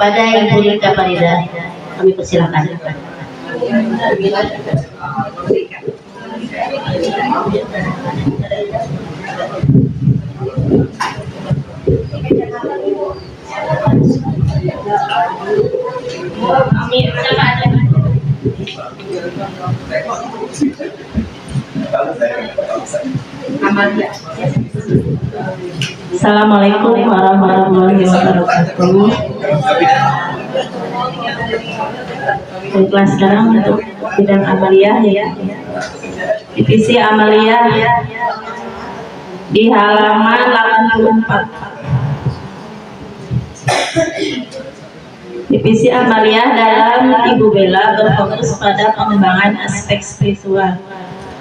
kepada Ibu Rika Farida kami persilakan. Assalamualaikum warahmatullahi wabarakatuh. Kelas sekarang untuk bidang amaliyah ya. Divisi amaliyah di halaman 84. Divisi amaliyah dalam Ibu Bella berfokus pada pengembangan aspek spiritual,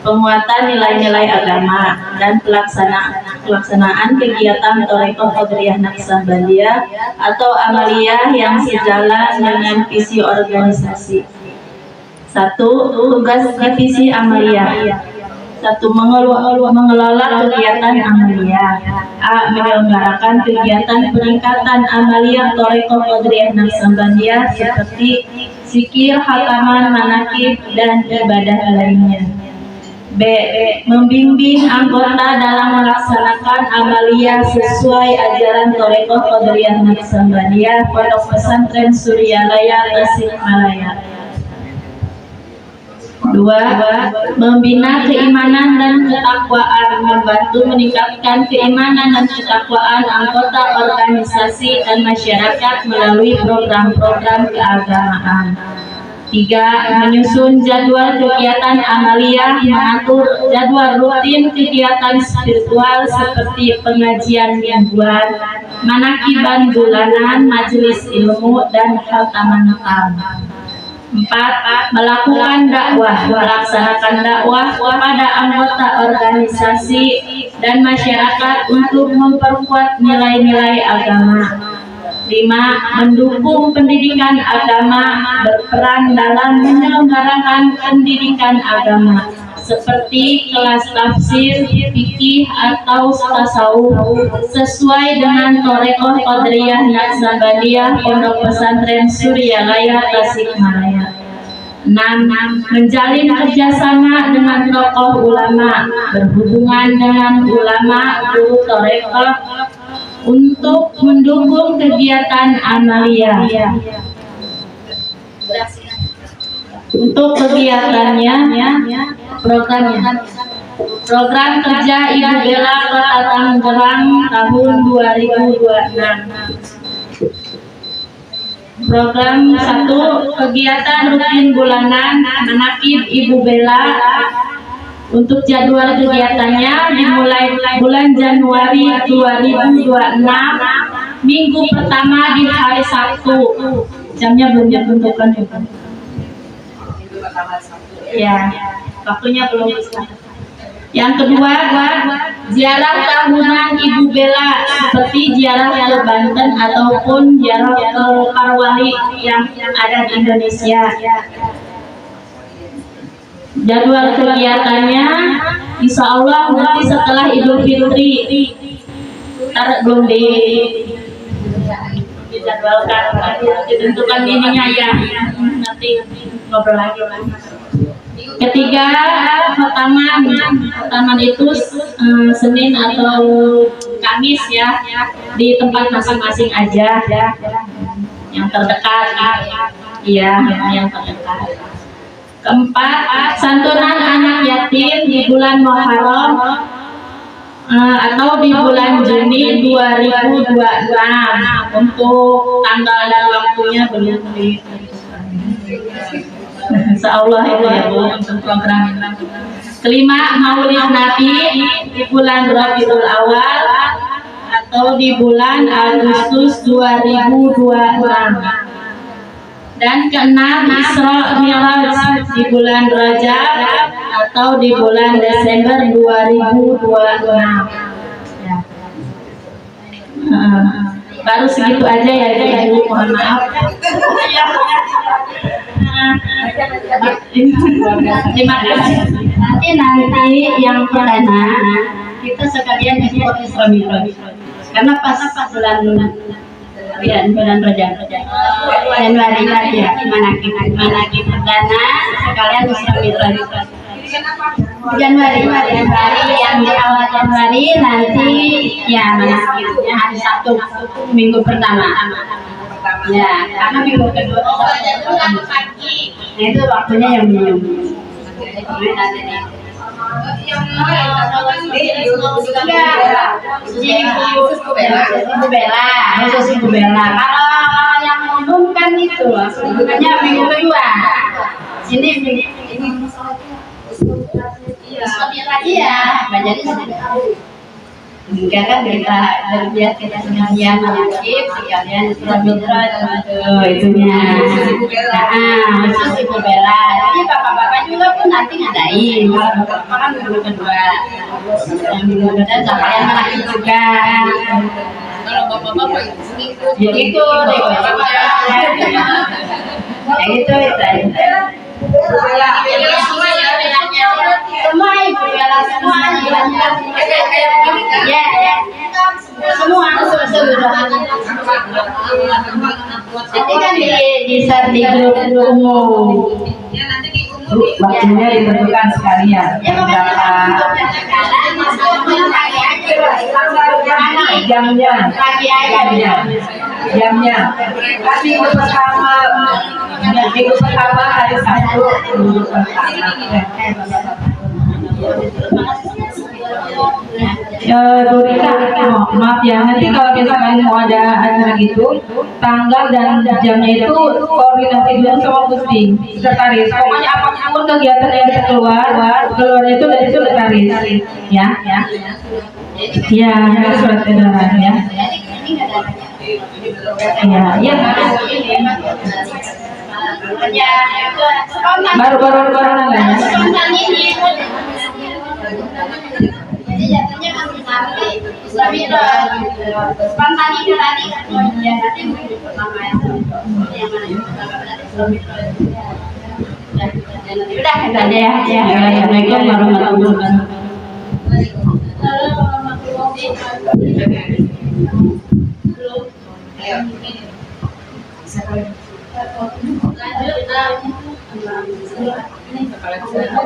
penguatan nilai-nilai agama, dan pelaksanaan kegiatan Thoreko Qadiriyah Naqsabandiyah atau amaliyah yang sejalan dengan visi organisasi. 1. Tugas divisi amaliyah. 1. Mengelola kegiatan amaliyah. A. Menyelenggarakan kegiatan peningkatan amaliyah Thoreko Qadiriyah Naqsabandiyah seperti zikir, khataman, manakib, dan ibadah lainnya. B. Membimbing anggota dalam melaksanakan amaliyah sesuai ajaran Thoreko Qadiriyah Naqsabandiyah Pondok Pesantren Suryalaya Tasikmalaya. 2. Membina keimanan dan ketakwaan, membantu meningkatkan keimanan dan ketakwaan anggota organisasi dan masyarakat melalui program-program keagamaan. 3. Menyusun jadwal kegiatan amaliyah, mengatur jadwal rutin kegiatan spiritual seperti pengajian mingguan, manakiban bulanan, majelis ilmu, dan khataman Quran. 4. Melakukan dakwah, melaksanakan dakwah kepada anggota organisasi dan masyarakat untuk memperkuat nilai-nilai agama. 5. Mendukung pendidikan agama, berperan dalam menyelenggarakan pendidikan agama seperti kelas tafsir, fikih, atau tasawuf sesuai dengan Thoreko Qadiriyah Naqsabandiyah Pondok Pesantren Suryalaya Tasikmalaya. 6. Menjalin kerjasama dengan tokoh ulama, berhubungan dengan ulama, guru Thoreko untuk mendukung kegiatan amaliyah. Untuk kegiatannya, program kerja Ibu Bella Kota Tangerang tahun 2026. Program 1. Kegiatan rutin bulanan manakib Ibu Bella. Untuk jadwal kegiatannya dimulai bulan Januari 2026, minggu pertama di hari Sabtu. Jamnya belum ditentukan juga. Ya, waktunya belum bisa. Yang kedua, ziarah tahunan Ibu Bella seperti ziarah ke Banten ataupun ziarah ke Parwali yang ada di Indonesia. Jadwal kegiatannya insya Allah nanti setelah Idul Fitri. Belum dijadwalkan, ditentukan ininya ya. Nanti ngobrol lagi. Ketiga, khataman itu Senin atau Kamis ya, di tempat masing-masing aja. Yang terdekat, iya, yang terdekat. Keempat, santunan anak yatim di bulan Muharram atau di bulan Juni 2026. Untuk tanggal dan waktunya belum ditentukan. Insyaallah itu ya Bu untuk program ini. Kelima, Maulid Nabi di bulan Rabiul Awal atau di bulan Agustus 2026. Dan keenam, Isra Mi'raj di bulan Rajab atau di bulan Desember 2026. Ya. Baru segitu aja ya Ibu, mohon maaf. Terima kasih. Nanti yang pertama kita sekalian ikut Isra Mi'raj. Karena pas bulan bulan Rajab. Januari ya, manakib perdana sekalian Isra Mi'raj. Januari yang di awal Januari nanti ya manakibnya hari Sabtu minggu pertama. Ya, karena minggu kedua itu waktunya yang minum. Khusus Ibu Bella. Kalau yang mengumumkan itu sebenarnya minggu kedua. Ini iya, jadi enggak kan kita biar kita sekalian manakib sekalian Isra Mi'raj itunya. Khusus Ibu Bella. Jadi bapak-bapak juga pun nanti ngadain. Kalau bapak kan minggu kedua. Minggu kedua sekalian manakib juga. Kalau bapak-bapak Ya ikut. Ya gitu itu. Semua Ibu Bella semua ya semua seluruh. Jadi kan di share di grup umum. Waktunya ditentukan sekalian. Jamnya, jamnya. Kan minggu pertama hari Sabtu. Bu Rika, maaf ya, nanti kalau misalkan mau ada acara gitu, tanggal dan jamnya itu koordinasi dulu sama Gusti sekretaris. Pokoknya apapun kegiatan yang keluarnya itu dari sekretaris, ya. Ya, itu surat edaran ya. Ya. Baru nggak? Jadi jatuhnya nanti Isra Mi'raj spontan ini tadi ya nanti minggu pertama yang mana yang pertama berarti Isra Mi'raj Udah itu aja ya. Assalamualaikum warahmatullahi wabarakatuh.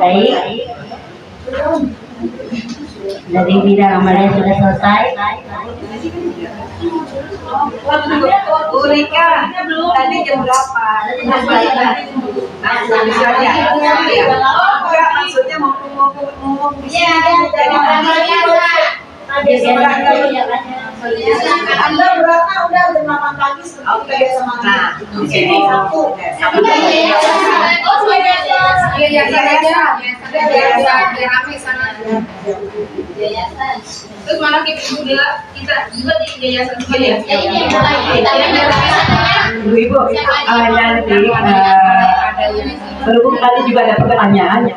Baik. Dari bidang amalnya sudah selesai. Bu Rika, tadi jam berapa? Maksudnya mau Anda berapa udah 8 pagi seperti sama di sini satu. Terus mana kita juga di yayasan juga ya? Ibu, nanti berhubung tadi juga ada pertanyaan,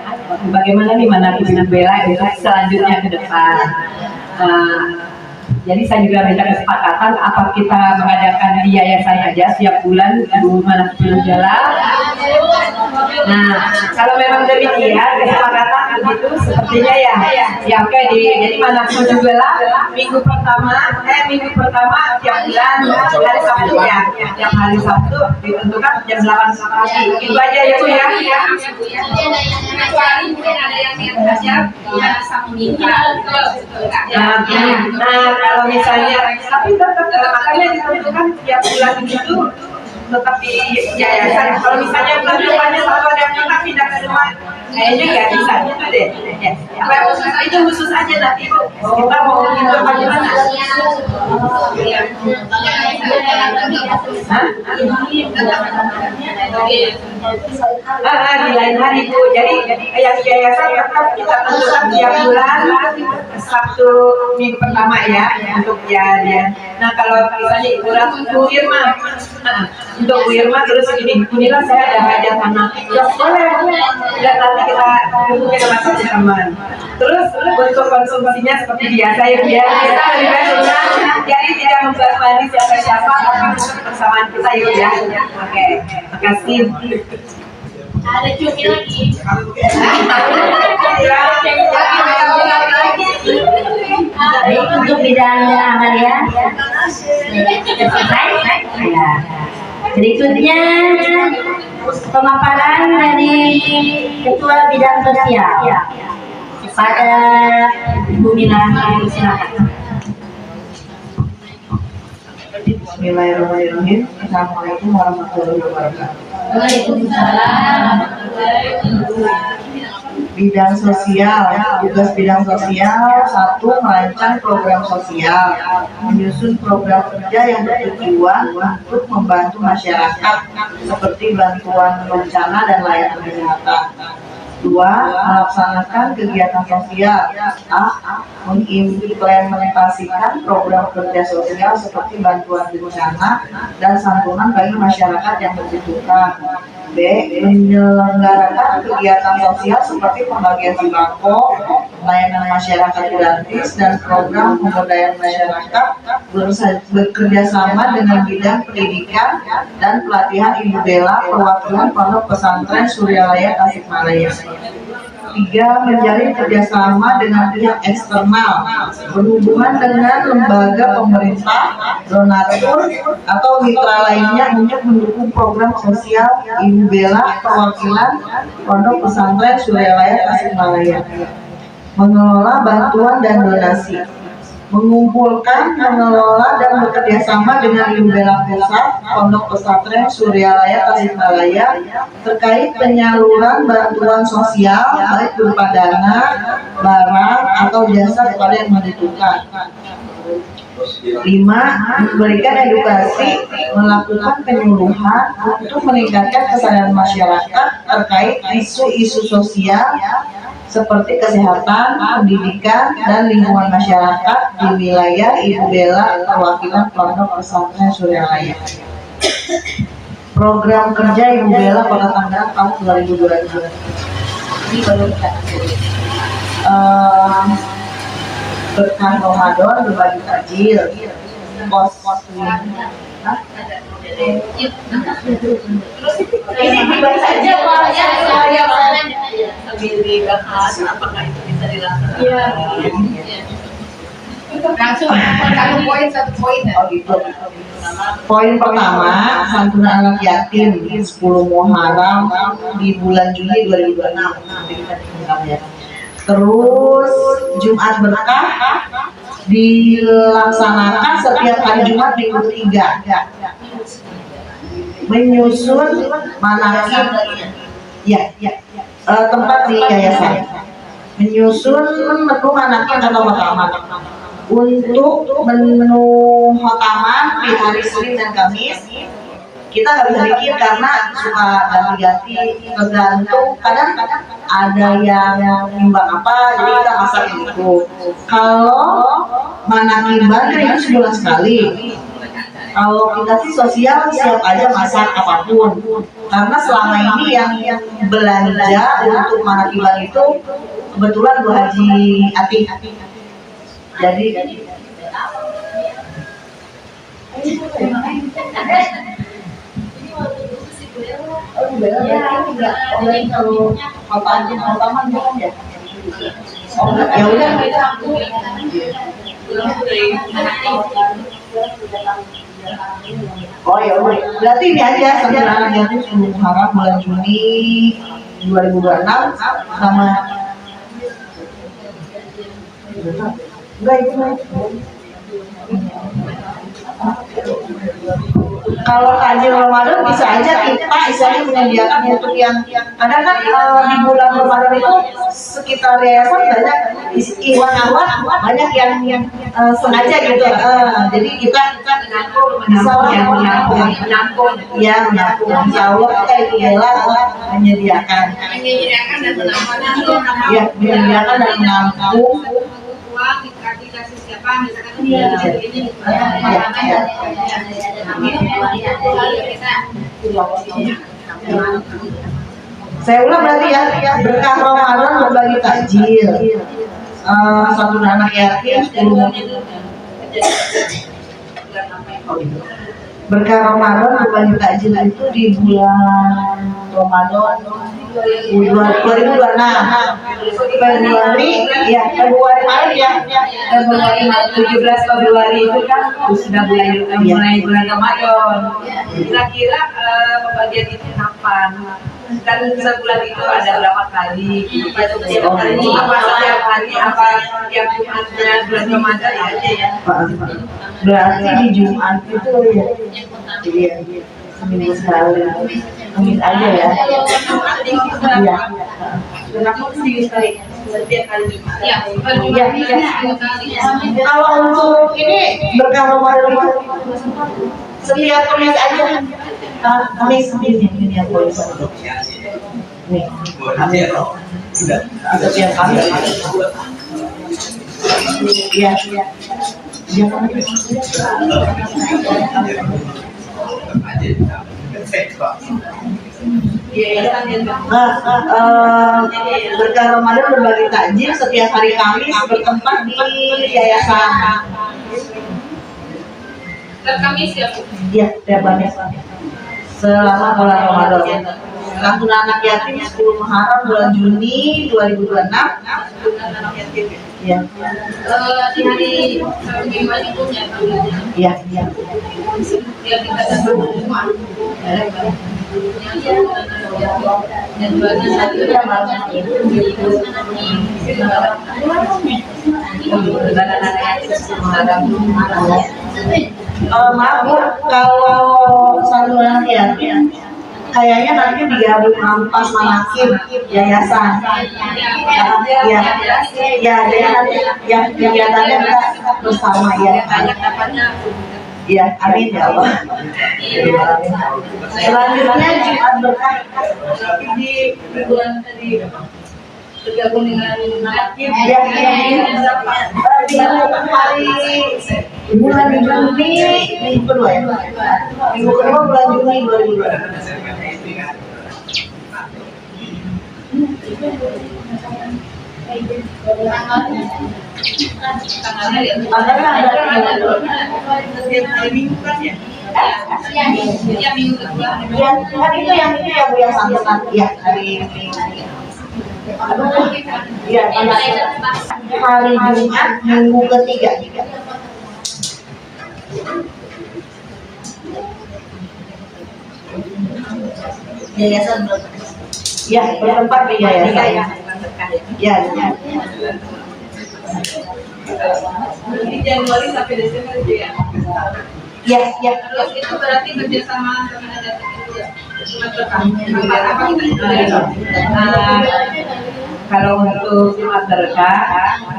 bagaimana nih manakib Ibu Bella itu selanjutnya ke depan. Jadi saya juga minta kesepakatan apa kita mengadakan di yayasan aja setiap bulan manakib Ibu Bella. Nah, kalau memang demikian kesepakatan begitu sepertinya ya oke jadi manakib Ibu Bella minggu pertama tiap bulan hari Sabtu ya. Tiap hari Sabtu ditentukan jam 8 pagi. Itu aja ya Bu ya. Kecuali mungkin ada yang siap ya sama Nah, kalau misalnya tapi tetap makanya ditentukan tiap bulan itu tetap di yayasan. Kalau misalnya bulan depannya selalu ada yang pindah ke rumah, kayaknya nggak bisa gitu deh. Itu khusus aja nanti Bu. Kita mau gitu apa gimana? Di lain hari Bu. Jadi yang yayasan tetap kita tentukan tiap bulan Sabtu minggu pertama ya untuk ya. Nah kalau misalnya Bu Irma, untuk Bu Irma terus inilah saya ada hajat anak. Ya boleh. Dan nanti kita hubungi sama teman-teman. Terus untuk konsumsinya seperti biasa ya kita lebih baik jadi tidak membebani siapa-siapa tapi kebersamaan kita ya. Oke, makasih. Ada cumi lagi. Baik untuk bidang amalia selesai. Ya. Berikutnya pemaparan dari Ketua Bidang Sosial pada Ibu Mila, silakan. Bismillahirrahmanirrahim. Assalamualaikum warahmatullahi wabarakatuh. Waalaikumsalam. Bidang sosial, tugas bidang sosial, 1. Merancang program sosial, menyusun program kerja yang bertujuan untuk membantu masyarakat seperti bantuan bencana dan layanan kesehatan. 2. Melaksanakan kegiatan sosial. A. Mengimplementasikan program kerja sosial seperti bantuan bencana dan santunan bagi masyarakat yang membutuhkan. B. Menyelenggarakan kegiatan sosial seperti pembagian sembako, layanan masyarakat gratis, dan program pemberdayaan masyarakat bekerja sama dengan bidang pendidikan dan pelatihan Ibu Bella perwakilan Pondok Pesantren Suryalaya Tasikmalaya. 3. Menjalin kerjasama dengan pihak eksternal berhubungan dengan lembaga pemerintah, donatur, atau mitra lainnya untuk mendukung program sosial Ibu Bella perwakilan Pondok Pesantren Suryalaya Tasikmalaya. Mengelola bantuan dan donasi, mengumpulkan, mengelola, dan bekerja sama dengan Ibu Bella Pusat Pondok Pesantren Suryalaya Tasikmalaya terkait penyaluran bantuan sosial baik berupa dana, barang, atau jasa kepada yang membutuhkan. 5. Memberikan edukasi, melakukan penyuluhan untuk meningkatkan kesadaran masyarakat terkait isu-isu sosial seperti kesehatan, pendidikan, dan lingkungan masyarakat di wilayah Ibu Bella perwakilan Pondok Pesantren Suryalaya. Program kerja Ibu Bella Kota Tangerang tahun 2022. Ini baru kita berkah Ramadan, berbagi takjil, ini dibaca aja Pak, ya sambil dibahas apakah itu bisa dilakukan. Langsung satu poin. Oh gitu. Poin pertama, santunan anak yatim 10 Muharram di bulan Juli 2026. Terus Jumat berkah dilaksanakan setiap hari Jumat minggu 3. Menyusun manakib tempat di yayasan. Menyusun menu manakib atau khotaman. Untuk menu khotaman di hari Senin dan Kamis kita nggak bisa bikin karena suka ganti-ganti, tergantung kadang ada yang nimbang apa, jadi kita masak gitu. Kalau manakiban kan itu sebulan sekali. Kalau kita sih sosial siap aja masak apapun, karena selama ini yang belanja untuk manakiban itu kebetulan Bu Haji Ati. Jadi ya udah. Oh ya udah. Berarti ini aja santunan anak yatim 10 Muharram bulan Juni 2026 sama enggak itu. Kalau takjil Ramadan bisa aja kita istilahnya menyediakan untuk yang kadang kan di bulan Ramadan itu sekitar yayasan banyak iwan-iwan banyak yang sengaja gitu. Jadi kita menampung. Insya Allah kita itu menyediakan dan menampung. Dikasih siapa misalkan saya ulang berarti ya, berkah Ramadan berbagi takjil, santunan anak yatim 10. Berkah Ramadan berbagi takjil itu di bulan Ramadan 2026 Februari ya Februari Maret ya, Februari Maret 17 Februari itu kan sudah mulai bulan Ramadan. Kira-kira pembagian itu kapan? Kan sebulan itu ada berapa kali? Apa setiap hari? Apa tiap Jumatnya bulan Ramadan aja ya? Berarti di Jumat itu ya. Iya. Seminggu sekali. Amin aja ya. Iya. Kenapa seminggu sekali? Setiap hari Jumat. Iya, Kalau untuk ini berkah Ramadan itu setiap tulis aja. Tulis ini yang tulis. Nih. Setiap kali. Iya. Jangan berkah Ramadan berbagi takjil setiap hari Kamis bertempat di yayasan. Kamis ya, Bu? Iya, tiap Kamis. Selama bulan Ramadan. Santunan anak yatim 10 Muharram bulan Juni 2026. Iya. Di hari Sabtu Minggu ini punya Iya, iya. dia kita datang ke rumah. Dan buatnya satu Maaf Bu, kalau santunan yatim kayaknya nanti digabung ampas manakib yayasan. Ya, jadi nanti yang kegiatannya kita bersama ya. Ya, amin ya Allah. Selanjutnya Jumat berkah di bulan tadi bergabung dengan Hakim ya, di hari bulan Juni minggu kedua ya. Minggu kedua bulan Juni 2022. Tanggalnya ada minggu kan ya? ya minggu kedua. Ya, kan itu yang Bu yang santunan ya hari ya hari Jumat minggu ketiga. Yayasan ya bertempat di yayasan. Ya, ya. Di Januari sampai Desember itu ya. Ya, ya. Kalau itu berarti kerjasama sama ada itu ya. Apa kita Kalau untuk Jumat berkah,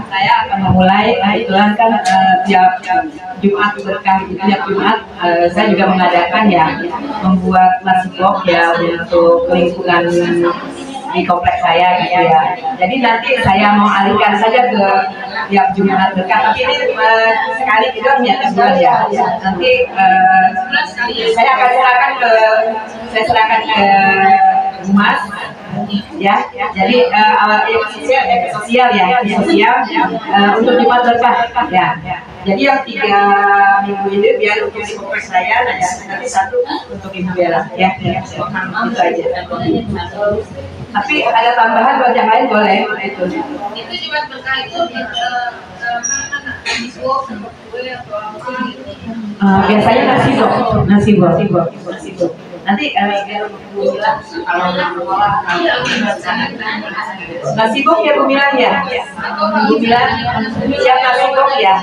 saya akan memulai. Kebetulan kan tiap Jumat berkah itu tiap Jumat saya juga mengadakan ya membuat nasi box ya untuk lingkungan di kompleks saya gitu ya. Jadi nanti saya mau alihkan saja ke tiap Jumat berkah. Tapi ini sekali itu ya sebulan ya. Nanti saya akan serahkan ke Humas ya. Jadi sosial untuk Jumat berkah ya. Jadi yang 3 minggu ini biar untuk di kompleks saya, nanti 1 untuk Ibu Bella ya. Itu aja. Tapi ada tambahan buat yang lain boleh itu. Itu Jumat berkah itu di swap kue atau apa gitu. Biasanya nasi bok. Nanti kalau nasi bok ya Bu bilang ya. Bu bilang siap nasi bok ya.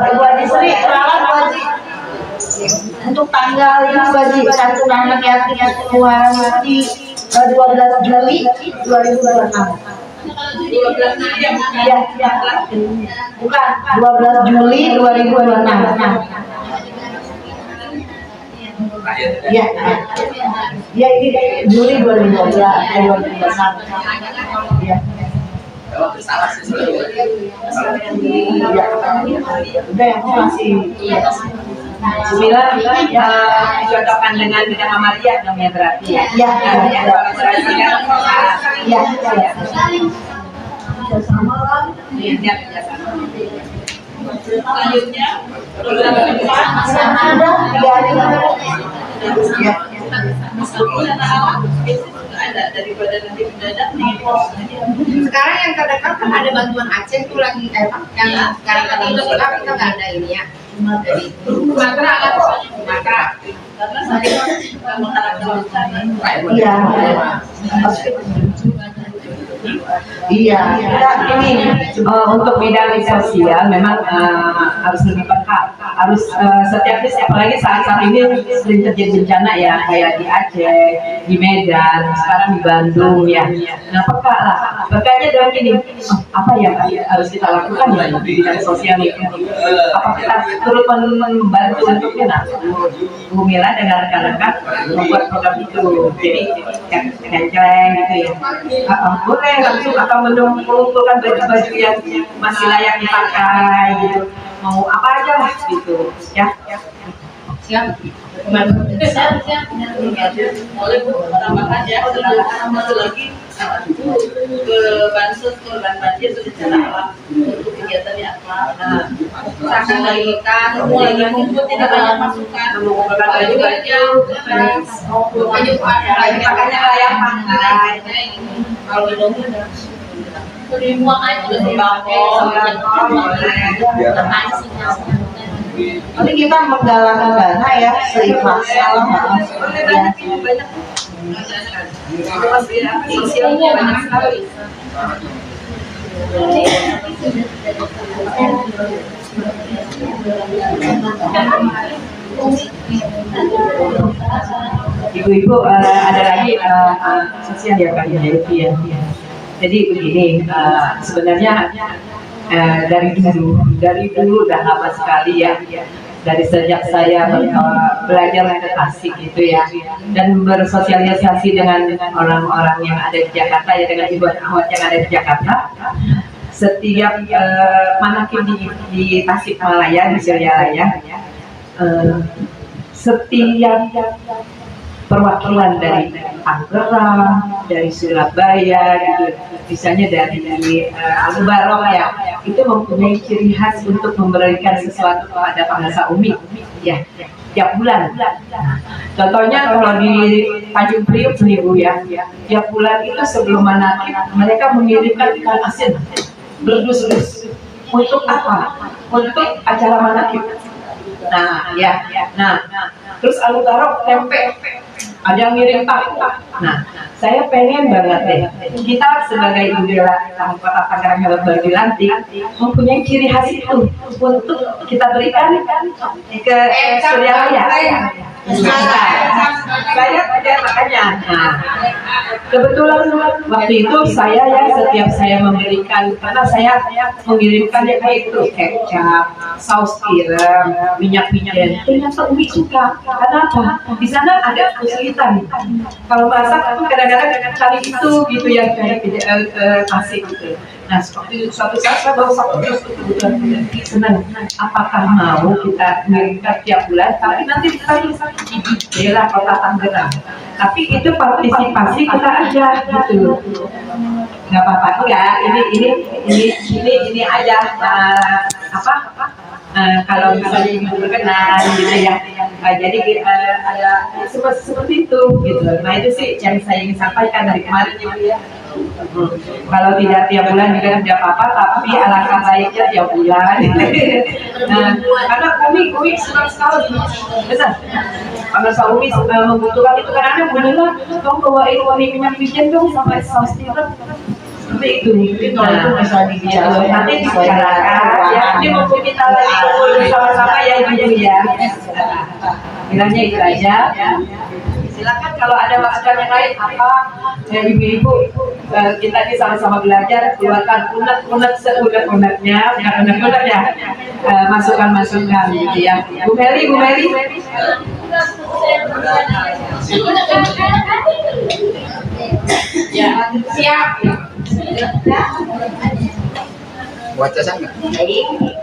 Ibu Haji Sri, kenalan Bu Haji. Untuk tanggal ini Bu Haji, santunan anak yatim yang keluaran nanti 12 Juli 2026. Ya, bukan 12 Juli 2026. Ya, ya ini Juli 2012. Ya. Ya, udah yang masih Bila dicocokkan dengan bidang amalia namanya berarti ya. Ya, Ya, ya. Selanjutnya program Ya. ada daripada nanti mendadak nih. Sekarang yang terdekat kan ada bantuan Aceh tuh lagi yang sekarang kata kita nggak ada ini ya. Jadi Sumatera kan Sumatera. Karena saya kamu karakter Iya. Iya. Ini untuk bidang sosial memang harus lebih peka, harus setiap apalagi saat ini sering terjadi bencana ya kayak di Aceh, di Medan, sekarang di Bandung ya. Nah peka lah, pekanya dalam gini, apa yang harus kita lakukan ya di bidang sosial itu? Apa kita turut membantu untuknya? Nah, Bu Mila dengan rekan-rekan membuat program itu, jadi celeng gitu ya. Boleh langsung atau mengumpulkan baju-baju yang masih layak dipakai gitu, mau apa aja lah gitu ya. siap. Boleh Bu, tambahkan ya. Satu lagi ke bansos korban banjir secara alam untuk kegiatannya apa? Nah, usahakan lagi kan, mulai kumpul tidak banyak masukan, Mengumpulkan baju aja, baju lagi pakainya layak pakai. kalau minum dibuang aja udah sembako, Nanti kita menggalang dana ya seikhlasnya lah. sosialnya banyak sekali. Ibu-ibu ada lagi sosial ya Kak ya. Jadi begini, sebenarnya dari dulu udah lama sekali ya. Dari sejak saya belajar ke Tasik gitu ya, dan bersosialisasi dengan orang-orang yang ada di Jakarta ya, dengan ibu akhwat yang ada di Jakarta. Setiap manakim di Tasikmalaya, di Suryalaya, setiap perwakilan dari Tangerang, dari Surabaya, gitu, misalnya dari Al-Mubarok ya, itu mempunyai ciri khas untuk memberikan sesuatu kepada bangsa Umi, ya, tiap bulan. Contohnya kalau di Tanjung Priok nih Bu ya, tiap bulan itu sebelum manakib mereka mengirimkan ikan asin berdus-dus. Untuk apa? Untuk acara manakib. Nah, ya, nah, terus Al-Mubarok tempe. Ada yang ngirim tahu. Nah, saya pengen banget deh, kita sebagai ibu bela Kota Tangerang yang baru dilantik mempunyai ciri khas itu untuk kita berikan ke Suryalaya. Saya makanya. Nah, kebetulan waktu itu saya ya setiap saya memberikan, karena saya mengirimkannya kayak itu kecap, saus tiram, minyak-minyak, ternyata Umi suka. Karena apa? Di sana ada kesulitan. Kalau masak itu kadang-kadang kali itu gitu yang kayak kasih gitu. Nah, suatu saat saya baru satu terus kebutuhan senang. Apakah mau kita mengirimkan tiap bulan? Tapi nanti kita bisa di daerah Kota Tangerang. Tapi itu partisipasi kita aja gitu. Nggak apa-apa enggak. Ini aja kalau misalnya ibu berkenan gitu ya. Jadi ada seperti itu gitu. Nah itu sih yang saya ingin sampaikan dari kemarin ya. Kalau tidak tiap bulan juga tidak apa-apa, tapi alangkah baiknya tiap bulan. Nah, karena Umi senang sekali, benar. Kalau Umi membutuhkan itu, karena ada bunyilah, kamu bawain wangi minyak wijen dong sampai saus tiram. Seperti itu. Kalau itu bisa dibicarakan. Nanti dibicarakan. Ya, ini mau kita lagi kumpul bersama-sama ya ibu ya. Bilangnya itu aja. Silakan kalau ada masukan yang lain apa ibu-ibu kita ini sama-sama belajar, keluarkan unek-unek seunek-uneknya, bukan unek-unek ya, masukan-masukan gitu ya. Bu Meli Ya, siap. Buat casan nggak?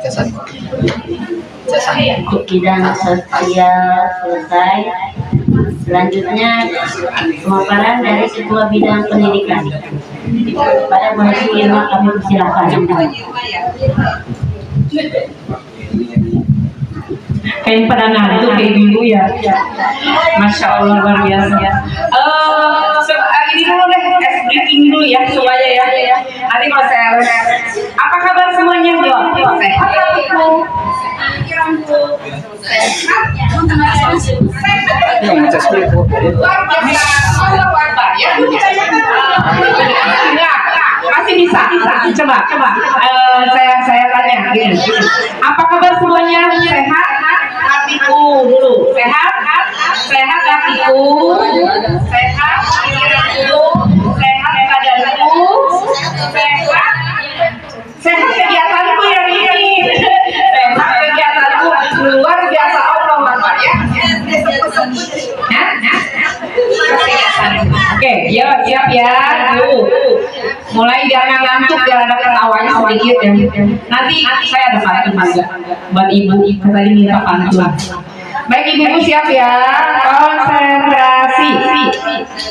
Casan. Untuk bidang sosial selesai. Selanjutnya pemaparan dari Ketua Bidang Pendidikan. Pada Mahasiswa Ilmu kami persilakan. Kayak pada ngantuk kayak ibu ya. Masya Allah luar biasa. Ini dulu deh, briefing dulu ya supaya ya. Nanti kalau saya, apa kabar semuanya? Jawab. Sehat ibu. Masih bisa. Coba. Saya tanya gini. Apa kabar semuanya? Sehat? Hatiku dulu. Sehat hatiku. Sehat pikiranku. Sehat badanku. Sehat kegiatanku yang ini. Sehat kegiatanku luar biasa Allah Akbar ya. Oke, siap ya. Mulai jangan ngantuk, jangan ada ketawanya sedikit ya. Nanti saya ada pantun juga buat ibu tadi minta pantun. Baik ibu siap ya.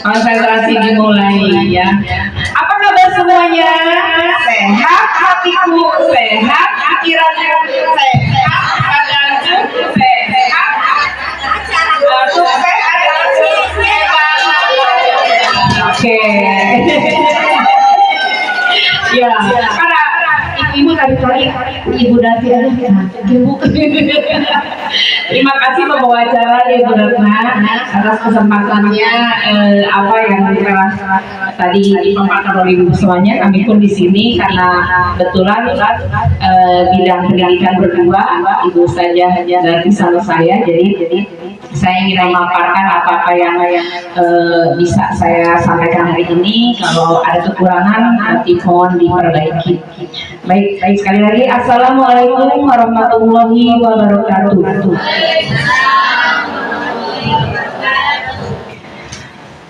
Konsentrasi dimulai ya. Apa kabar semuanya? Sehat hatiku, sehat pikiranku, sehat badanku, sehat sukses Oke. Ya, karena ibu tadi ibu Dati ibu. Terima kasih pembawa acara Ibu Ratna atas kesempatannya apa yang tadi dipaparkan oleh ibu semuanya. Kami pun di sini karena kebetulan bidang pendidikan berdua, ibu saja dari sama saya, jadi saya ingin memaparkan apa-apa yang bisa saya sampaikan hari ini. Kalau ada kekurangan nanti mohon diperbaiki. Baik sekali lagi assalamualaikum warahmatullahi wabarakatuh.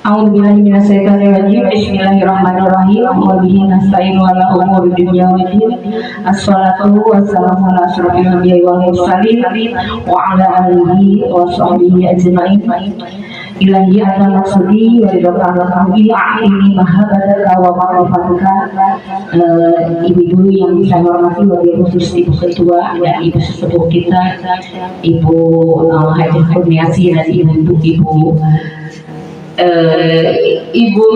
A'udzubillahi minasyaitonirrajim. Bismillahirrahmanirrahim. Wa bihi nasta'in wa ala umuri dunya waddin. Assalatu wassalamu ala asyrofil anbiya'i wal mursalin wa ala alihi wa sahbihi ajma'in. Ilahi anta maksudi wa ridha rabbi a'ini mahabbaka wa ma'rifatuka. Ibu-ibu yang saya hormati, wabil khusus Ibu Ketua dan Ibu Sesepuh kita, Ibu Haji Kurniasi dan Ibu Ibu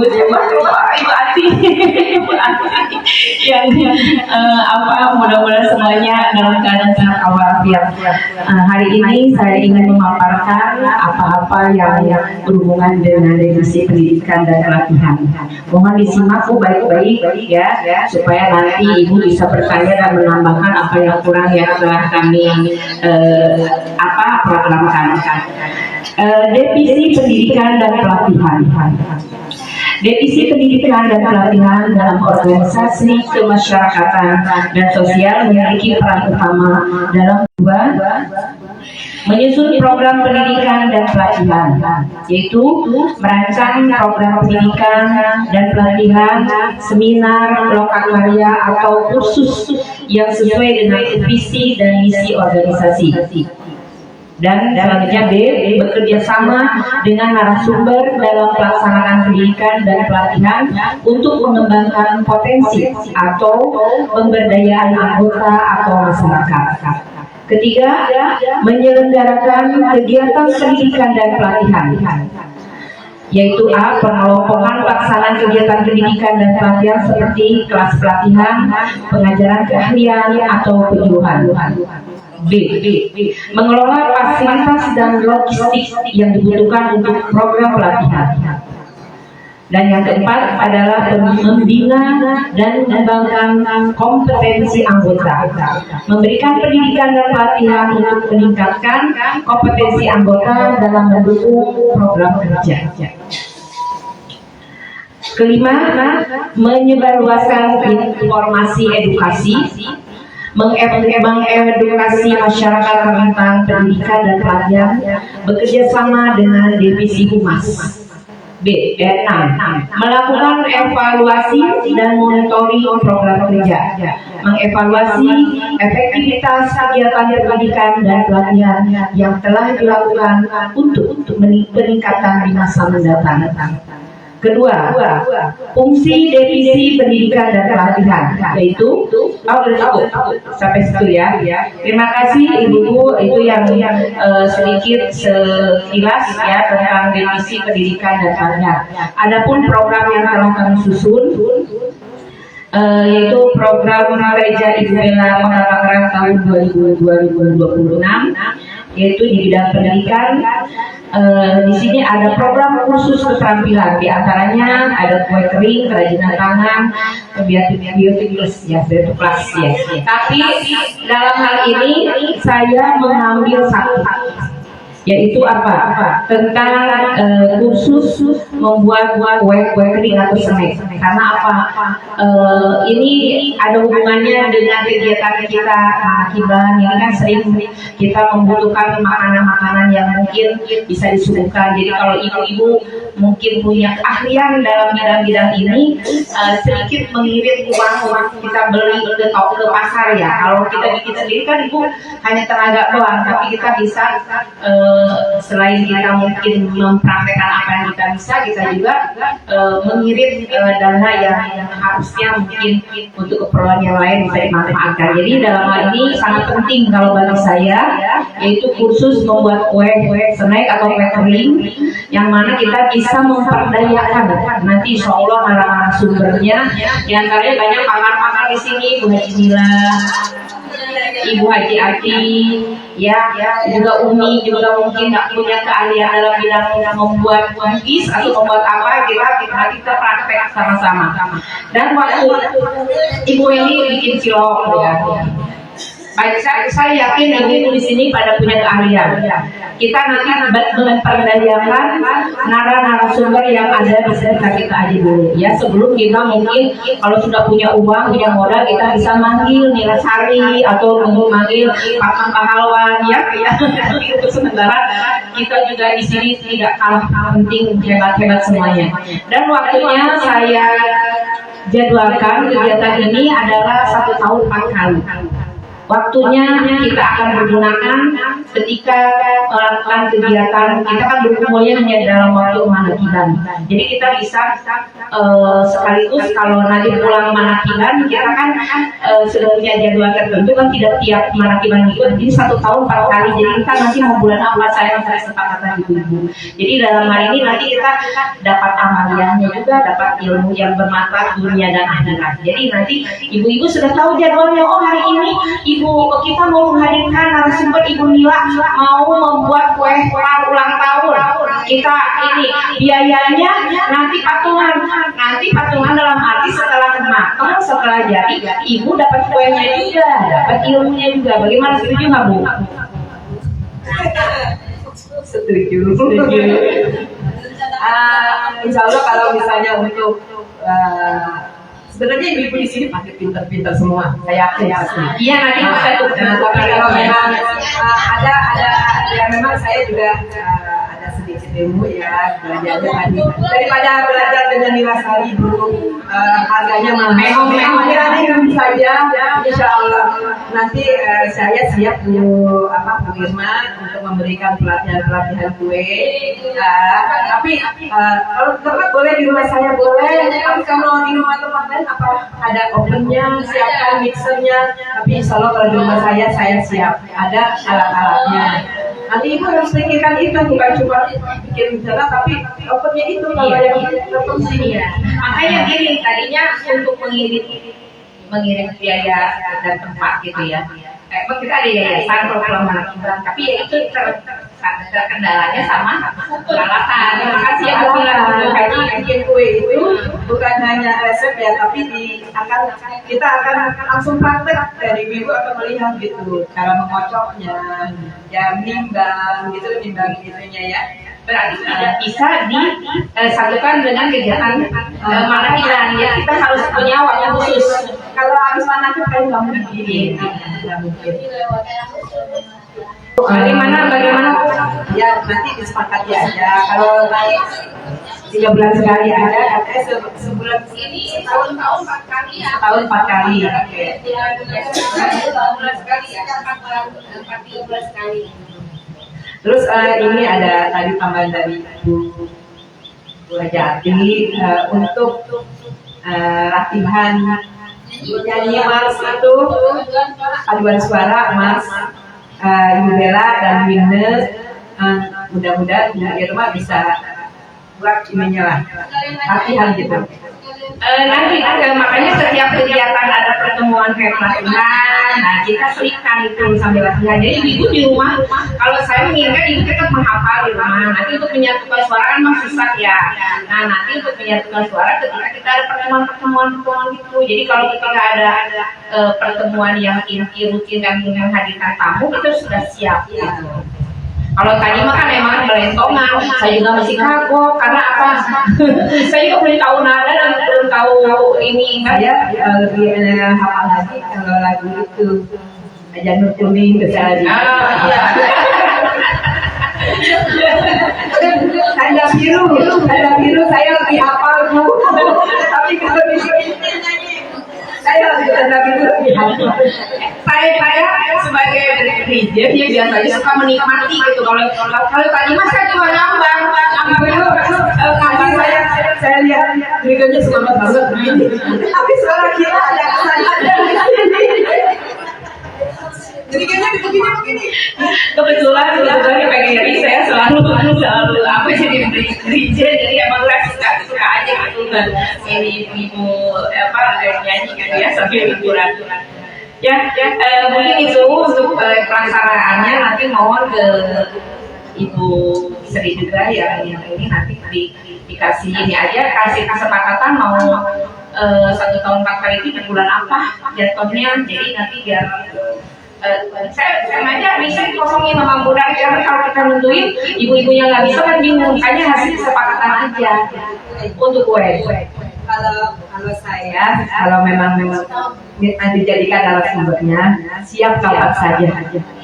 Ati yang mudah-mudahan semuanya dalam keadaan sehat walafiat. Hari ini saya ingin memaparkan apa-apa yang berhubungan dengan divisi pendidikan dan pelatihan. Mohon disimak baik-baik ya, supaya nanti ibu bisa bertanya dan menambahkan apa yang kurang yang telah kami programkan. Divisi pendidikan dan pelatihan. Divisi pendidikan dan pelatihan dalam organisasi kemasyarakatan dan sosial memiliki peran utama dalam menyusun program pendidikan dan pelatihan, yaitu merancang program pendidikan dan pelatihan, seminar, lokakarya atau kursus yang sesuai dengan visi dan misi organisasi. Dan selanjutnya B, bekerja sama dengan narasumber dalam pelaksanaan pendidikan dan pelatihan untuk mengembangkan potensi atau pemberdayaan anggota atau masyarakat. Ketiga, menyelenggarakan kegiatan pendidikan dan pelatihan, yaitu A, pengelompokan pelaksanaan kegiatan pendidikan dan pelatihan seperti kelas pelatihan, pengajaran keahlian atau penyuluhan. B, mengelola fasilitas dan logistik yang dibutuhkan untuk program pelatihan. Dan yang keempat adalah membina dan mengembangkan kompetensi anggota, memberikan pendidikan dan pelatihan untuk meningkatkan kompetensi anggota dalam mendukung program kerja. Kelima, menyebarluaskan informasi edukasi, mengedukasi masyarakat tentang pendidikan dan pelatihan, bekerja sama dengan divisi humas. B6. Melakukan evaluasi dan monitoring program kerja, mengevaluasi efektivitas kegiatan pendidikan dan pelatihan yang telah dilakukan untuk peningkatan di masa mendatang. Kedua, fungsi divisi pendidikan dan pelatihan, yaitu sampai situ ya. Terima kasih Ibu, itu yang sedikit sekilas ya tentang divisi pendidikan dan pelatihan. Adapun program yang telah kami susun, yaitu program Gereja Ibu Bella Kota Tangerang tahun 2026, yaitu di bidang pendidikan. Di sini ada program khusus keterampilan, di antaranya ada kue kering, kerajinan tangan, biotik plus ya, Tapi dalam hal ini saya mengambil satu, yaitu apa? Tentang kursus membuat kue kering atau snack. Karena apa? Ini ada hubungannya dengan kegiatan kita Manakiban. Ini kan sering kita membutuhkan makanan-makanan yang mungkin bisa disuguhkan. Jadi kalau ibu-ibu mungkin punya keahlian dalam bidang-bidang ini, sedikit mengirit uang kita beli ke pasar ya. Kalau kita bikin sendiri kan ibu hanya tenaga doang, tapi kita bisa selain kita mungkin mempraktekkan apa yang kita bisa, kita juga mengirit dana yang harusnya mungkin untuk keperluan yang lain bisa dimanfaatkan. Jadi dalam hal ini sangat penting kalau bagi saya, yaitu kursus membuat kue snack atau kue kering, yang mana kita bisa memperdayakan. Nanti insya Allah narasumbernya diantaranya banyak pakar-pakar di sini, Bu Haji Mila, Ibu Haji Ati, ya juga Umi juga mungkin nggak punya keahlian dalam bidang membuat cookies atau membuat apa, kita praktek sama-sama. Dan waktu Ibu ini bikin cilok ya. Baik, saya yakin ibu di sini pada punya keahlian. Kita nanti memperdayakan narasumber yang ada di sekitar kita aja dulu. Ya, sebelum kita mungkin kalau sudah punya uang, punya modal, kita bisa manggil Nila Sari atau memanggil Pak Pahlawan ya. Tapi untuk sementara kita juga di sini tidak kalah penting, hebat-hebat semuanya. Dan waktunya saya jadwalkan kegiatan ini adalah 1 tahun 4 kali. Waktunya kita akan bergunakan ketika melakukan kegiatan, kita kan berkumpulnya hanya dalam waktu Manakiban. Jadi kita bisa sekaligus kalau nanti pulang Manakiban, kita kan sudah punya jadwal tertentu kan, tidak tiap Manakiban ikut. Jadi 1 tahun 4 kali. Jadi kita nanti mau bulan apa saya sepakatan ibu-ibu. Jadi dalam hal ini nanti kita dapat amaliyahnya juga, dapat ilmu yang bermanfaat dunia dan akhirat. Jadi nanti ibu-ibu sudah tahu jadwalnya. Oh, hari ini kita mau menghadirkan narasumber Ibu Nila mau membuat kue ulang tahun. Kita ini biayanya nanti patungan dalam arti setelah matang, setelah jadi ibu dapat kuenya juga, dapat ilmunya juga. Bagaimana, setuju nggak Bu? Setuju. Insya Allah kalau misalnya untuk sebenarnya ibu-ibu di sini pasti pintar-pintar semua, saya yakin pasti. Iya, nanti kita tuh. Tapi kalau memang ada ya memang saya juga ada sedikit ilmu ya, belajar tadi. Daripada belajar dengan Nila Sari dulu, harganya mahal. Nanti saja, insya Allah nanti saya siap Bu Irma untuk memberikan pelatihan kue. Tapi kalau tempat boleh di rumah saya boleh, tapi kalau di rumah tempat lain apa ada ovennya, siapkan mixernya. Tapi insya Allah kalau di rumah saya siap, ada alat-alatnya. Nanti ibu harus pikirkan itu, bukan cuma bikin rencana, tapi ovennya itu kalau yang tetap sini ya. Makanya gini, tadinya untuk mengirim biaya dan tempat gitu ya. Kita ada yayasan program Manakiban, tapi ya itu kendalanya sama peralatan. Terima kasih ya Bu Mila. Bikin kue itu bukan hanya resep ya, tapi kita akan langsung praktek dari ibu akan melihat gitu cara mengocoknya, ya nimbang gitunya ya. Berarti tidak bisa disatukan dengan kegiatan Manakiban. Ya, kita harus punya waktu khusus. Kalau habis Manakiban kayak nggak mungkin. bagaimana? Ya nanti disepakati aja. Kalau 3 bulan sekali ada, katanya sebulan Ini tahun-tahun 4 kali ya. tahun 4 kali. Oke. 3 bulan sekali ya. 4 bulan sekali. Terus ini ada tadi tambahan dari Bu Jati untuk latihan nyanyi Mars itu paduan suara Mars, Ibu Bella dan Winne, mudah-mudahan di rumah bisa buat ininya lah latihan gitu. Nanti makanya setiap kegiatan ada pertemuan kayak pelatihan, nah kita selipkan itu sambil latihan. Jadi ibu di rumah, kalau saya menginginkan ibu tetap menghafal di rumah. Nanti untuk menyatukan suara kan masih susah ya. Nah nanti untuk menyatukan suara ketika kita ada pertemuan gitu. Jadi kalau kita ada pertemuan yang inti rutin dan menghadirkan tamu itu sudah siap. Gitu. Kalau tadi mah kan emang belentongan, saya juga masih kagok karena apa? Saya juga belum tahu nada dan belum tahu ini. Saya lebih hafal lagi kalau lagu itu Janur Kuning Kesal. Iya. Tanda biru saya lebih hafal Bu. Tapi kalau di saya lebih tanda biru lebih hafal. Saya sebagai DJ dia biasanya suka menikmati gitu. Kalau tadi mas kan cuma ngambang Saya lihat triggernya semangat banget begini. Tapi suara kita ada triggernya begini. kebetulan pengen jadi saya selalu apa jadi DJ, jadi emang saya suka aja gitu kan ini ibu apa nyanyi kan ya sambil hiburan. Ya, mungkin itu untuk pelaksanaannya nanti mohon ke Ibu Sri juga ya yang ini nanti dikasih ini aja, kasih kesepakatan mau 1 tahun 4 kali itu di bulan apa jatuhnya, jadi nanti biar saya aja bisa dikosongin sama mudah karena kalau kita nentuin ibu-ibu yang nggak bisa kan bingung, hanya hasil kesepakatan aja untuk kue. Kalau saya kalau memang dijadikan narasumbernya siap kapan saja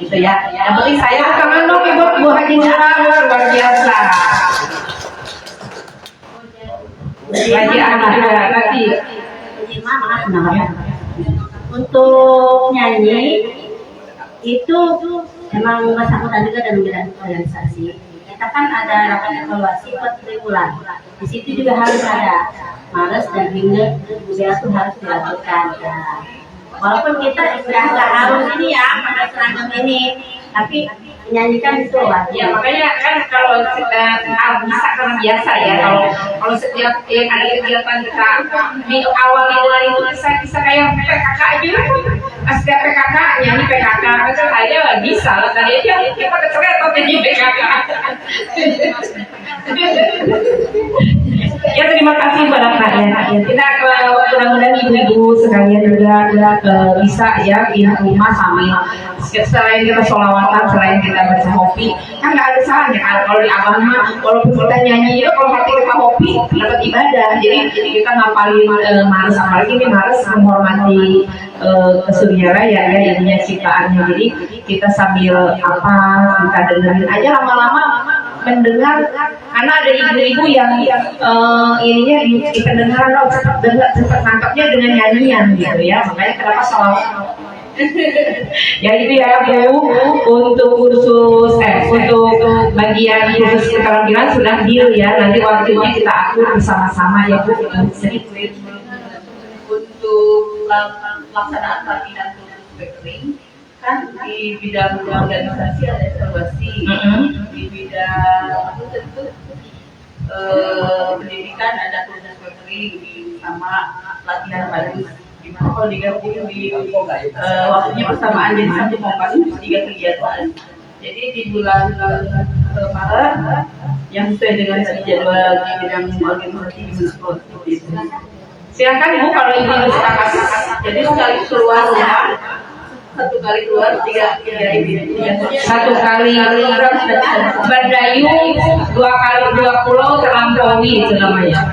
gitu ya. Yang penting saya Tangan dong ibu Bu Haji luar biasa. Haji anak nanti. Untuk nyanyi itu emang bersangkutan juga dengan bidang organisasi. Kita kan ada rapat evaluasi per triwulan. Di situ juga harus ada Mares dan Winne juga tuh harus dilakukan. Ya. Walaupun kita sudah nggak harus ini ya pakai seragam ini, tapi menyanyikan itu lah. Ya makanya kan kalau bisa karena biasa ya kalau setiap yang ada kegiatan kita di awal itu bisa kayak PKK aja. Setiap PKK nyanyi PKK kan saya nggak bisa lah tadi aja kita keceretot nyanyi PKK. Ya terima kasih pada rakyat. Kita mudah-mudahan ibu-ibu sekalian juga bisa ya di rumah sambil selain kita sholawatan, selain kita baca hobi, kan nggak ada salahnya kan kalau di abang mah walaupun kita nyanyi itu kalau hati kita hobi dapat ibadah. Jadi kita ngapalin Mares, apalagi ini Mares menghormati kesunyara ya ininya ciptaannya. Jadi kita sambil apa kita dengerin aja lama-lama mendengar, karena ada ibu-ibu yang ininya di pendengaran cepat nangkapnya dengan nyanyian gitu ya, makanya kenapa sholawat. Ya itu ya Bu, untuk kursus untuk bagian kursus keterampilan sudah deal ya, nanti waktunya kita atur bersama-sama ya Bu. Sedikit untuk pelaksanaan latihan kursus backering kan di bidang organisasi ada evaluasi, di bidang tentu pendidikan ada kursus backering sama latihan bagus. Dimana kalau digabung di waktunya bersamaan jadi 1,3 kegiatan. Jadi di bulan Maret yang sesuai dengan jadwal di bidang organisasi di Mensport itu. Silakan Bu kalau ibu suka kasih. Jadi sekali keluar rumah, 1 kali keluar 3 1 kali berdayung, 2 kali 2 pulau terlampaui itu namanya.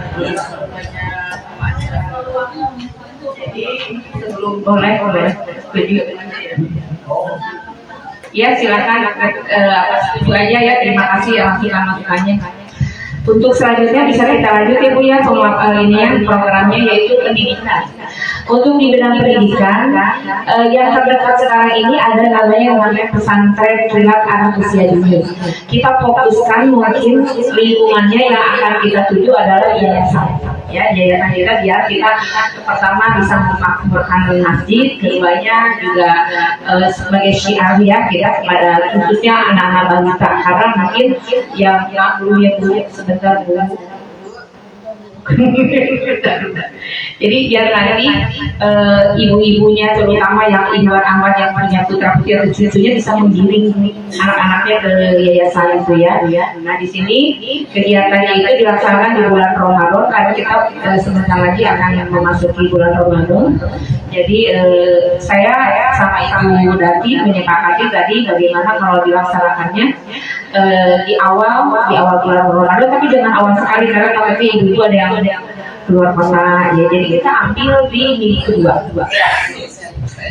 Jadi sebelum boleh video Ya silakan itu aja ya, terima kasih masukannya. Untuk selanjutnya bisa kita lanjut ya Bu ya, programnya yaitu pendidikan. Untuk di bidang pendidikan yang terdekat sekarang ini ada namanya pesantren kilat anak usia dini. Kita fokuskan mungkin lingkungannya yang akan kita tuju adalah yayasan. Ya, yayasan kita biar kita pertama bisa memakmurkan masjid, keduanya juga sebagai syiar ya kita kepada khususnya anak-anak balita, karena mungkin yang dulu ya Bu sebentar Bu. Jadi biar nanti ibu-ibunya terutama yang ibuan amat yang punya putra putri atau cucunya bisa menggiring anak-anaknya ke yayasan itu ya. Nah di sini kegiatannya itu dilaksanakan di bulan Ramadan karena kita sebentar lagi akan memasuki bulan Ramadan. Jadi saya sama Ibu Dati menyepakati tadi bagaimana kalau dilaksanakannya di awal bulan Ramadan, tapi jangan awal sekali karena nanti ibu ada yang keluar kota ya, jadi kita ambil di minggu kedua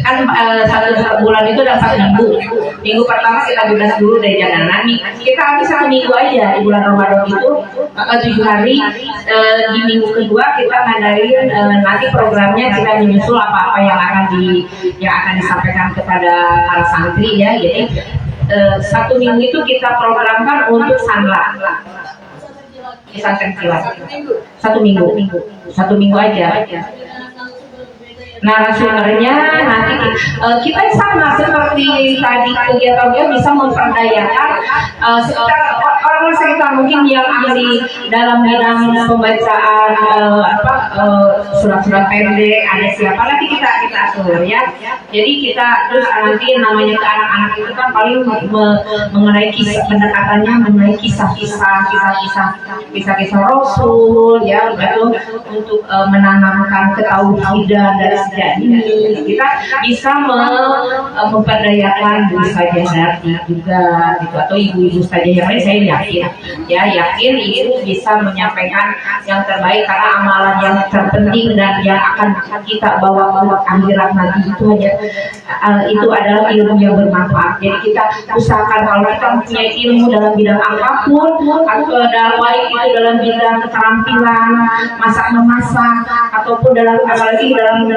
kan satu bulan itu ada 4 minggu pertama kita bebas dulu dari jalanan nih, kita habis 1 minggu aja di bulan Ramadan itu 7 hari. Di minggu kedua kita ngadain nanti programnya, kita menyusul apa-apa yang akan disampaikan kepada para santri ya. Jadi 1 minggu itu kita programkan untuk sanla pesantren kilat 1 minggu aja. Narasumbernya nanti kita sama seperti tadi kegiatan bisa memperdayakan orang sekitar mungkin yang ahli dalam bidang pembacaan surat-surat pendek, ada siapa nanti kita atur ya. Jadi kita terus nanti namanya ke anak-anak itu kan paling mengenai pendekatannya mengenai kisah-kisah Rasul ya, betul, untuk menanamkan ketauhidan dari sejak ini. Kita bisa memperdayakan Bu Ustazah Dati juga gitu, atau ibu-ibu ustazah yang lain. Saya yakin ibu bisa menyampaikan yang terbaik, karena amalan yang terpenting dan yang akan kita bawa ke akhirat nanti itu adalah ilmu yang bermanfaat. Jadi kita usahakan kalau kita mempunyai ilmu dalam bidang apapun, atau baik itu dalam bidang keterampilan masak-memasak ataupun apalagi dalam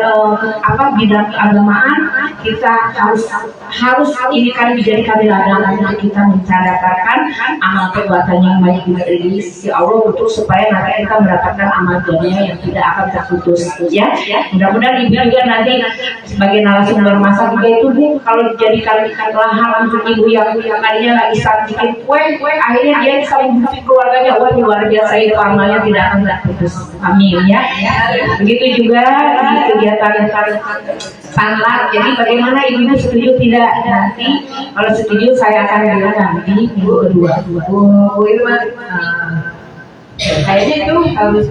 bidang keagamaan, kita harus ini kan menjadi ladang untuk kita mencatatkan amal perbuatan yang baik di sisi Allah, untuk supaya nanti kita mendapatkan amal jariah yang tidak akan terputus ya. Mudah-mudahan ibu juga nanti sebagai narasumber masak juga itu Bu, kalau dijadikan lahan untuk ibu yang tadinya nggak bisa bikin kue, akhirnya dia bisa menghidupi keluarganya. Wah, luar biasa, itu amalnya tidak akan terputus. Amin ya. Begitu juga di kegiatan sanlat. Jadi bagaimana ibu setuju tidak? Nanti kalau setuju saya akan bilang nanti minggu kedua. Bu Irma, kayaknya itu harus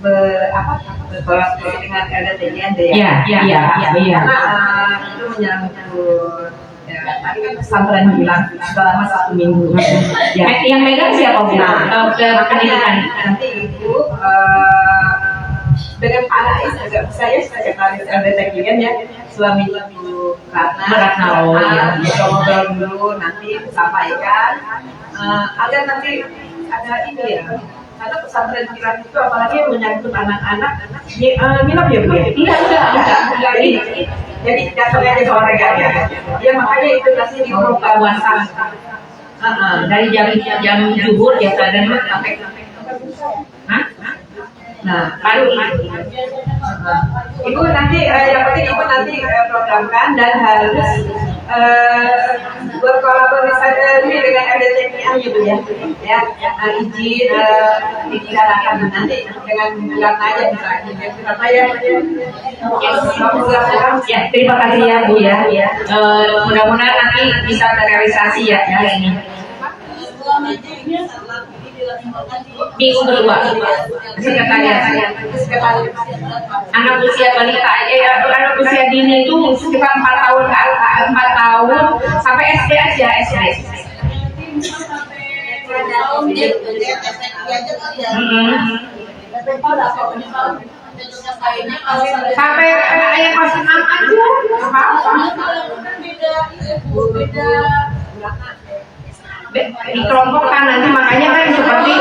bertolak dengan LDTN deh ya. Iya. Karena itu menyangkut tadi kan pesantren bilang selama 1 minggu. Yang megang siapa Bu? Pendidikan. Nanti ibu dengan Pak Rais, saya sekretaris LDTN ya, suami ibu Ratna. Ngobrol dulu, nanti sampaikan agar nanti ada ini ya, karena pesantren kilat itu apalagi yang menyangkut anak-anak minum ya Bu ya? Enggak. Jadi datangnya aja sore kan ya, makanya itu kasih di kawasan Dari jam zuhur ya dan sampai nah, baru ibu nanti yang penting ibu nanti programkan dan harus berkolaborasi dengan LDTN gitu ya. Izin dibicarakan nanti dengan bulan aja apa ya. Ya, terima kasih ya Bu ya. Mudah-mudahan nanti bisa terrealisasi ya ini. Minggu kedua sekretariat anak usia balita anak usia dini itu sekitar 4 tahun sampai SD aja Sampai ayat kelas 6 aja. Dikelompokkan nanti, makanya kan seperti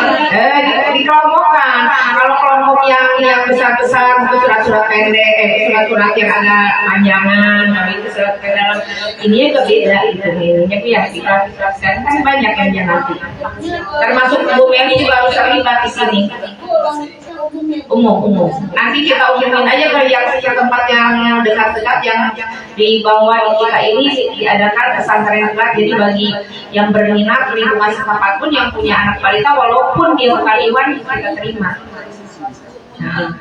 dikelompokkan. Kalau kelompok yang besar-besar itu surat-surat pendek, surat-surat yang ada panjangan, tapi itu surat ke dalam ini juga beda itu ininya ya diklasifikasikan kan banyak yang nanti. Termasuk Bu Meli juga harus terlibat di sini. Umum. Nanti kita umumin aja kalau yang tempat yang dekat-dekat yang di bawah di kita ini diadakan pesantren kelak. Jadi bagi yang berminat lingkungan setempat pun yang punya anak balita walaupun dia bukan Iwan kita terima. Nah.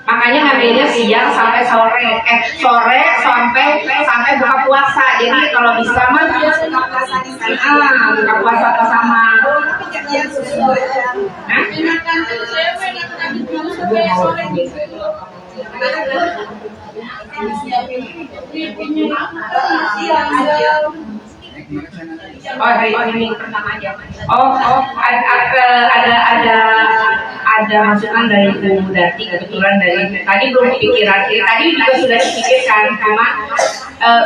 Makanya ngambilnya siang sampai sore sampai buka puasa. Jadi kalau bisa mah buka puasa bersama. Hari ini pertama aja. Ada masukan dari Bu Dati, kebetulan dari tadi belum dipikiran, tadi juga sudah dipikirkan, cuma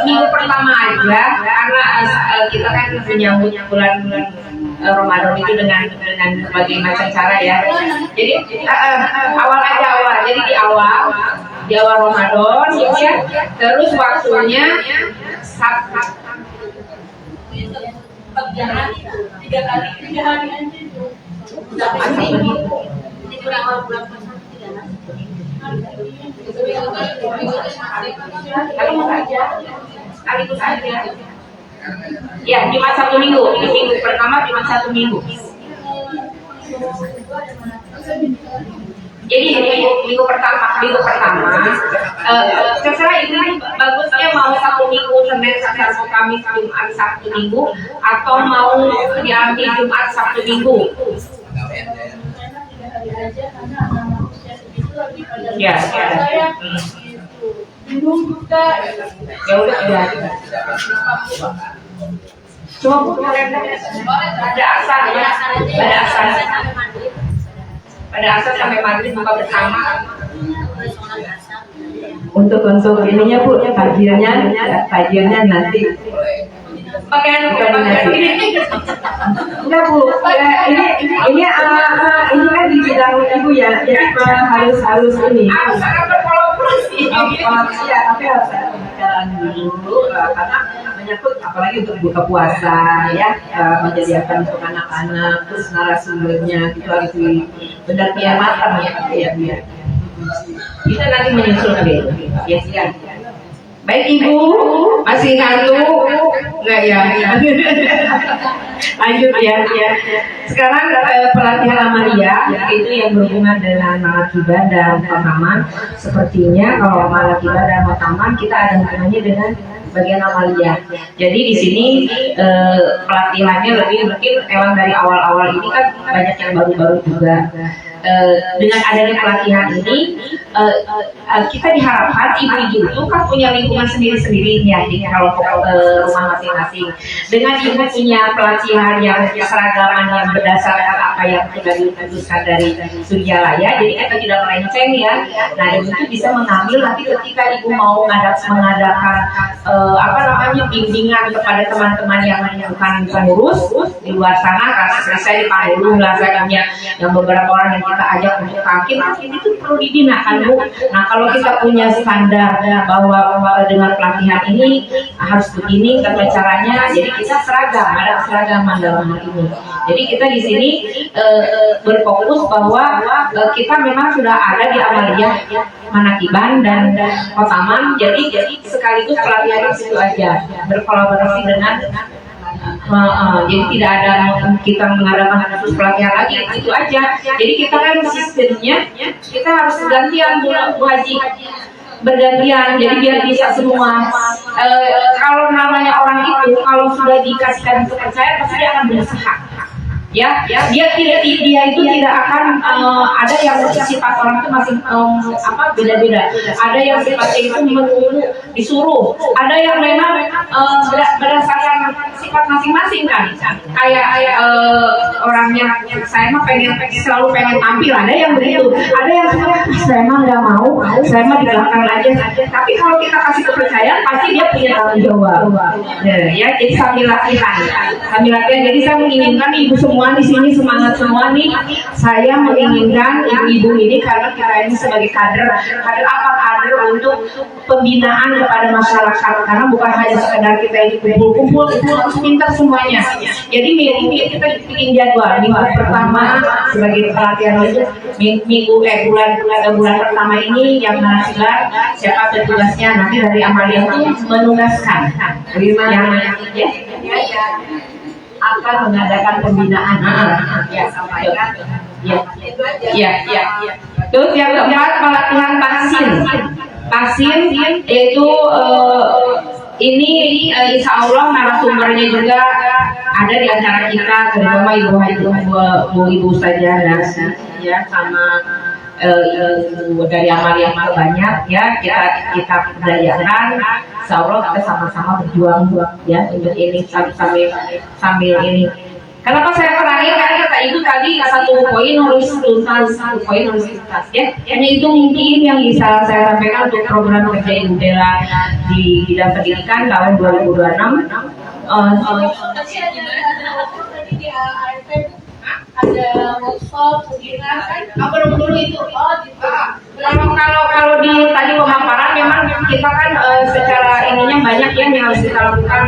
minggu pertama aja karena kita kan menyambut bulan-bulan Ramadan itu dengan berbagai macam cara ya. Jadi awal. Jadi di awal Ramadan ya. Terus waktunya Sabtu. 3 hari sekaligus aja. Ya, cuma 1 minggu. Di minggu pertama cuma 1 minggu. Jadi minggu pertama terserah ini bagusnya mau 1 minggu Senin, Selasa, Kamis, Jumat, Sabtu, Minggu atau mau diambil Jumat, Sabtu, Minggu. Ya. Ya udah ya. Cuma ada asal ya, pada asal sampai maghrib buka bersama. Untuk ininya Bu, kajiannya nanti. Pakaian Enggak Bu, ini kan di bidang Ibu ya, jadi harus ini. harus berkolaborasi. Iya, tapi harus ada pembicaraan dulu karena menyangkut apalagi untuk buka puasa ya, menyediakan untuk anak-anak, terus narasumbernya itu harus benar-benar matang ya. Kita nanti menyusul deh. Ya siap. Baik Ibu, masih ngantuk? Enggak ya? Lanjut ya. Sekarang pelatihan amalia itu yang berhubungan dengan malakibah dan khotaman. Sepertinya kalau malakibah dan khotaman kita ada hubungannya dengan bagian amalia. Jadi di sini pelatihannya lebih mungkin emang dari awal-awal ini kan banyak yang baru-baru juga. Dengan adanya pelatihan ini kita diharapkan ibu-ibu itu kan punya lingkungan sendiri-sendiri ya di kelompok rumah masing-masing. Dengan ibu punya pelatihan yang seragaman yang berdasarkan apa yang sudah diputuskan dari Suryalaya, jadi kita tidak melenceng ya. Nah ibu itu bisa mengambil nanti ketika ibu mau mengadakan bimbingan kepada teman-teman yang bukan pengurus di luar sana, karena saya di Panggulung lah yang beberapa orang yang kita ajak untuk kankin itu perlu dibina kan Bu. Nah kalau kita punya standar bahwa dengan pelatihan ini harus begini tata caranya, jadi kita ada seragaman dalam hal ini. Jadi kita di sini berfokus bahwa kita memang sudah ada di amaliyah manakiban dan khotaman, jadi sekaligus pelatihan itu aja berkolaborasi dengan jadi tidak ada kita mengadakan khusus pelatihan lagi, itu aja. Jadi kita kan sistemnya kita harus gantian Bu Haji, bergantian, jadi biar bisa semua. Kalau namanya orang itu kalau sudah dikasihkan kepercayaan pasti dia akan berusaha. Ya, dia itu tidak akan ada yang sifat orang itu masih beda-beda. Ada yang sifatnya itu menunggu, disuruh. Ada yang memang berdasarkan sifat masing-masing kan. Kayak orangnya saya mah selalu pengen tampil. Ada yang begitu. Ada yang saya mah nggak mau. Saya mah di belakang aja. Tapi kalau kita kasih kepercayaan, pasti dia punya tanggung jawab. Ya, jadi sambil latihan. Jadi saya menginginkan ibu semua di sini semangat semua nih. Saya menginginkan ibu-ibu ini karena kita ini sebagai kader untuk pembinaan kepada masyarakat, karena bukan hanya sekedar kita ini kumpul harus pintar semuanya. Jadi minggu kita bikin jadwal. Minggu pertama sebagai pelatihan itu bulan pertama ini yang narasibar siapa petugasnya, nanti dari Amalia itu menugaskan yang akan mengadakan pembinaan. Terus yang keempat pelatihan Taksin itu ini insya Allah narasumbernya juga ada di antara kita, terutama ibu saja ya sama dari amal yang banyak ya kita belajarkan. Insya Allah kita sama-sama berjuang ya untuk ini sambil ini. Kenapa saya terangin? Karena kata ibu tadi satu poin harus tuntas ya. Hanya itu mungkin yang bisa saya sampaikan untuk program kerja Ibu Bella di bidang pendidikan tahun 2026. Ada workshop seminar kan? Apa dulu itu? Oh, gitu. Kalau di tadi pemaparan memang kita kan secara ininya banyak ya yang harus kita lakukan,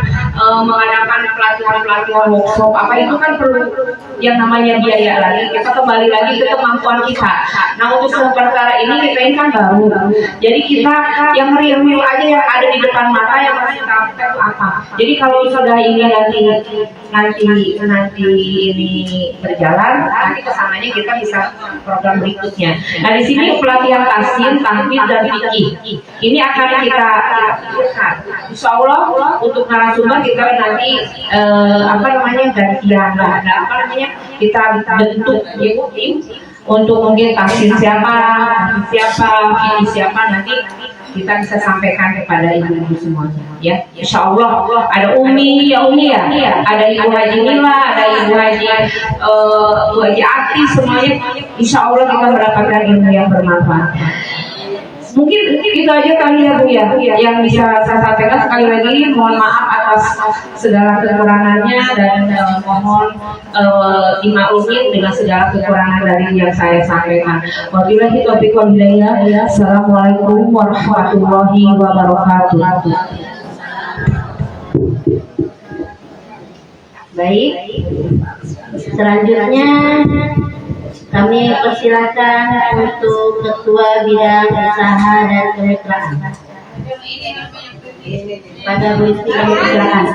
mengadakan pelatihan workshop apa itu kan perlu yang namanya biaya lagi. Kita kembali lagi ke kemampuan kita. Nah untuk sementara ini kita ini kan baru, jadi kita yang real aja yang ada di depan mata yang harus kita lakukan itu apa. Jadi kalau sudah ini nanti ini berjalan, nanti kesananya kita bisa program berikutnya. Nah di sini pelatihan tasin, tampil dan fikih. Ini akan kita insya Allah untuk narasumber kita nanti gantian lah. Kita bentuk tim untuk mungkin tasin siapa, fikih siapa, nanti kita bisa sampaikan kepada ibu-ibu semuanya ya. Insya Allah ada Umi ya, ada Ibu Haji Nila, ada Ibu Haji Ati, semuanya insya Allah kita mendapatkan ilmu yang bermanfaat. Mungkin itu aja kali ya Bu ya yang bisa saya sampaikan. Sekali lagi mohon maaf atas segala kekurangannya dan mohon dimaklumi dengan segala kekurangan dari yang saya sampaikan. Wabillahi taufiq wal hidayah. Assalamualaikum warahmatullahi wabarakatuh. Baik, selanjutnya kami persilakan untuk Ketua Bidang Usaha dan Kemitraan. Pada Bu Isti, kami persilakan.